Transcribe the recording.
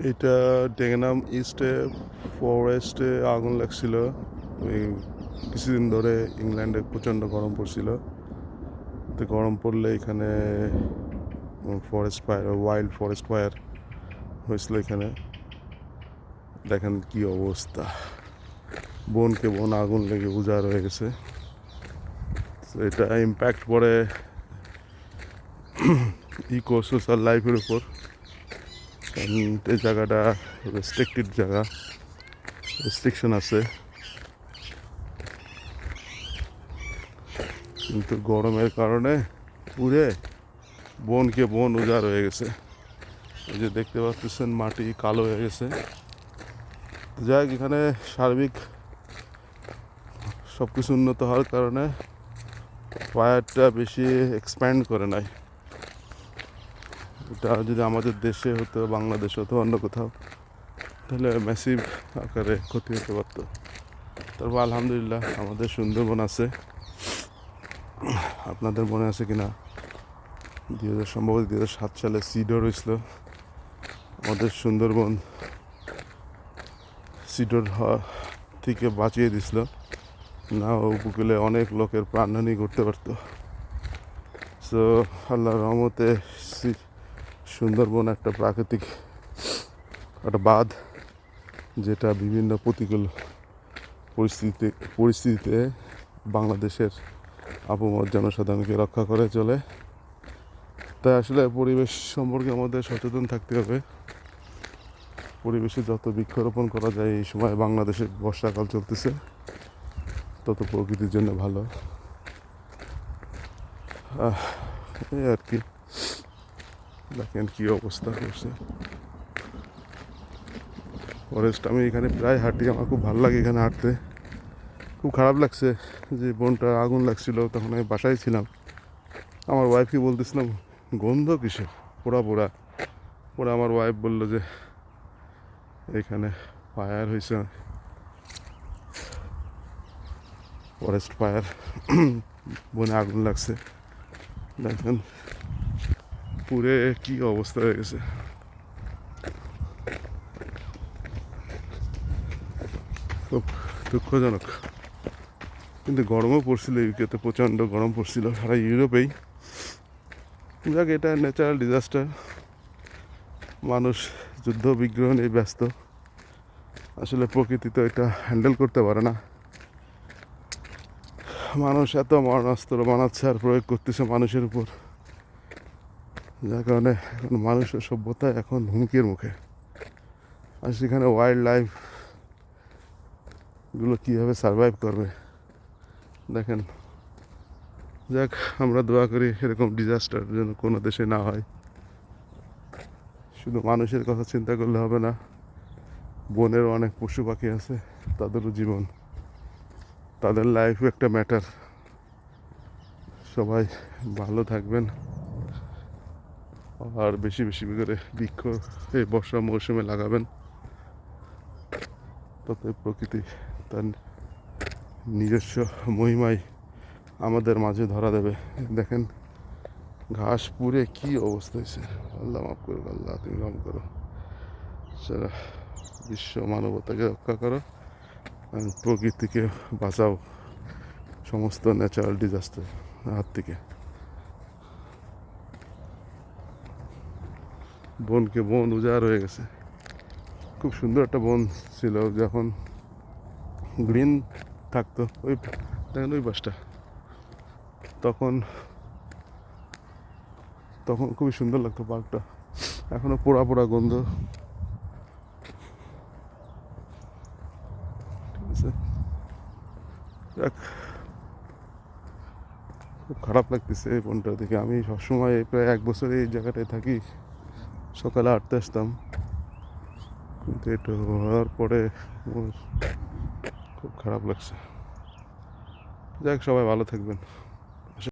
এটা টেকনাম ইস্টে ফরেস্টে আগুন লাগছিল। ওই কিছুদিন ধরে ইংল্যান্ডে প্রচণ্ড গরম পড়ছিল। তো গরম পড়লে এখানে forest fire, wild forest fire হয়েছিল এখানে। দেখেন কি অবস্থা, বনকে বন আগুন লেগে উজাড় হয়ে গেছে। তো এটা ইম্প্যাক্ট পড়ে ইকো সোশ্যাল লাইফের উপর। এই জায়গাটা রেস্ট্রিক্টেড জায়গা, রেস্ট্রিকশন আছে, কিন্তু গরমের কারণে পুরে বনকে বন উজাড় হয়ে গেছে। এই যে দেখতে পাচ্ছেন মাটি কালো হয়ে গেছে। যাই হোক, এখানে সার্বিক সব কিছু উন্নত হওয়ার কারণে ফায়ারটা বেশি এক্সপ্যান্ড করে নাই। এটা যদি আমাদের দেশে হতো, বাংলাদেশে হতো, অন্য কোথাও, তাহলে ম্যাসিভ আকারে ক্ষতি হতে পারতো। তারপর আলহামদুলিল্লাহ আমাদের সুন্দরবন আছে। আপনাদের মনে আছে কিনা, সম্ভবত 2007 সালে সিডর হয়েছিল। আমাদের সুন্দরবন সিডর থেকে বাঁচিয়ে দিছিল, না উপকূলে অনেক লোকের প্রাণহানি করতে পারতো। সো আল্লাহর রহমতে সুন্দরবন একটা প্রাকৃতিক একটা বাঁধ, যেটা বিভিন্ন প্রতিকূল পরিস্থিতিতে বাংলাদেশের আপামর জনসাধারণকে রক্ষা করে চলে। তাই আসলে পরিবেশ সম্পর্কে আমাদের সচেতন থাকতে হবে। পরিবেশে যত বৃক্ষরোপণ করা যায়, এই সময় বাংলাদেশে বর্ষাকাল চলতেছে, তত প্রকৃতির জন্য ভালো। এই আর কি, দেখেন কি অবস্থা করছে ফরেস্ট। আমি এখানে প্রায় হাঁটি, আমার খুব ভালো লাগে এখানে হাঁটতে। খুব খারাপ লাগছে যে বনটা আগুন লাগছিল, তখন আমি বাসায় ছিলাম। আমার ওয়াইফকে বলতেছিলাম গন্ধ কিসের, পোড়া পোড়া পরে আমার ওয়াইফ বললো যে এখানে ফায়ার হয়েছে, ফরেস্ট ফায়ার, বনে আগুন লাগছে। দেখেন পুরে কি অবস্থা হয়ে গেছে, খুব দুঃখজনক। কিন্তু গরমও পড়ছিল, ইউকেতে প্রচণ্ড গরম পড়ছিল, সারা ইউরোপেই। যাক, এটা ন্যাচারাল ডিজাস্টার। মানুষ যুদ্ধ বিগ্রহ নিয়ে ব্যস্ত। আসলে প্রকৃতি তো এটা হ্যান্ডেল করতে পারে না। মানুষ এত মারণাস্ত্র বানাচ্ছে আর প্রয়োগ করতেছে মানুষের উপর, যার কারণে এখন মানুষের সভ্যতা এখন হুমকির মুখে। আর সেখানে ওয়াইল্ড লাইফগুলো কীভাবে সারভাইভ করবে দেখেন। যাক, আমরা দোয়া করি এরকম ডিজাস্টার যেন কোনো দেশে না হয়। শুধু মানুষের কথা চিন্তা করলে হবে না, বনেরও অনেক পশু পাখি আছে, তাদেরও জীবন, তাদের লাইফও একটা ম্যাটার। সবাই ভালো থাকবেন, আর বেশি বেশি করে বৃক্ষ এই বর্ষা মৌসুমে লাগাবেন, তবে প্রকৃতি তার নিজস্ব মহিমায় আমাদের মাঝে ধরা দেবে। দেখেন ঘাস পুড়ে কি অবস্থা হয়েছে। আল্লাহ মাফ করো, আল্লাহ তুমি রহম করো, সারা বিশ্ব মানবতাকে রক্ষা করো, প্রকৃতিকে বাঁচাও সমস্ত ন্যাচারাল ডিজাস্টার হাত থেকে। বনকে বন উজাড় হয়ে গেছে। খুব সুন্দর একটা বন ছিল, যখন গ্রিন থাকতো, ওই দেখেন ওই বাসটা, তখন তখন খুবই সুন্দর লাগতো পার্কটা। এখনো পোড়া পোড়া গন্ধ। ঠিক আছে, যাক, খুব খারাপ লাগতেছে এই বনটা দেখে। আমি সবসময় প্রায় 1 বছর এই জায়গাটায় থাকি, সকালে হাঁটতে আসতাম, কিন্তু এটা হওয়ার পরে খুব খারাপ লাগছে। যাক, সবাই ভালো থাকবেন।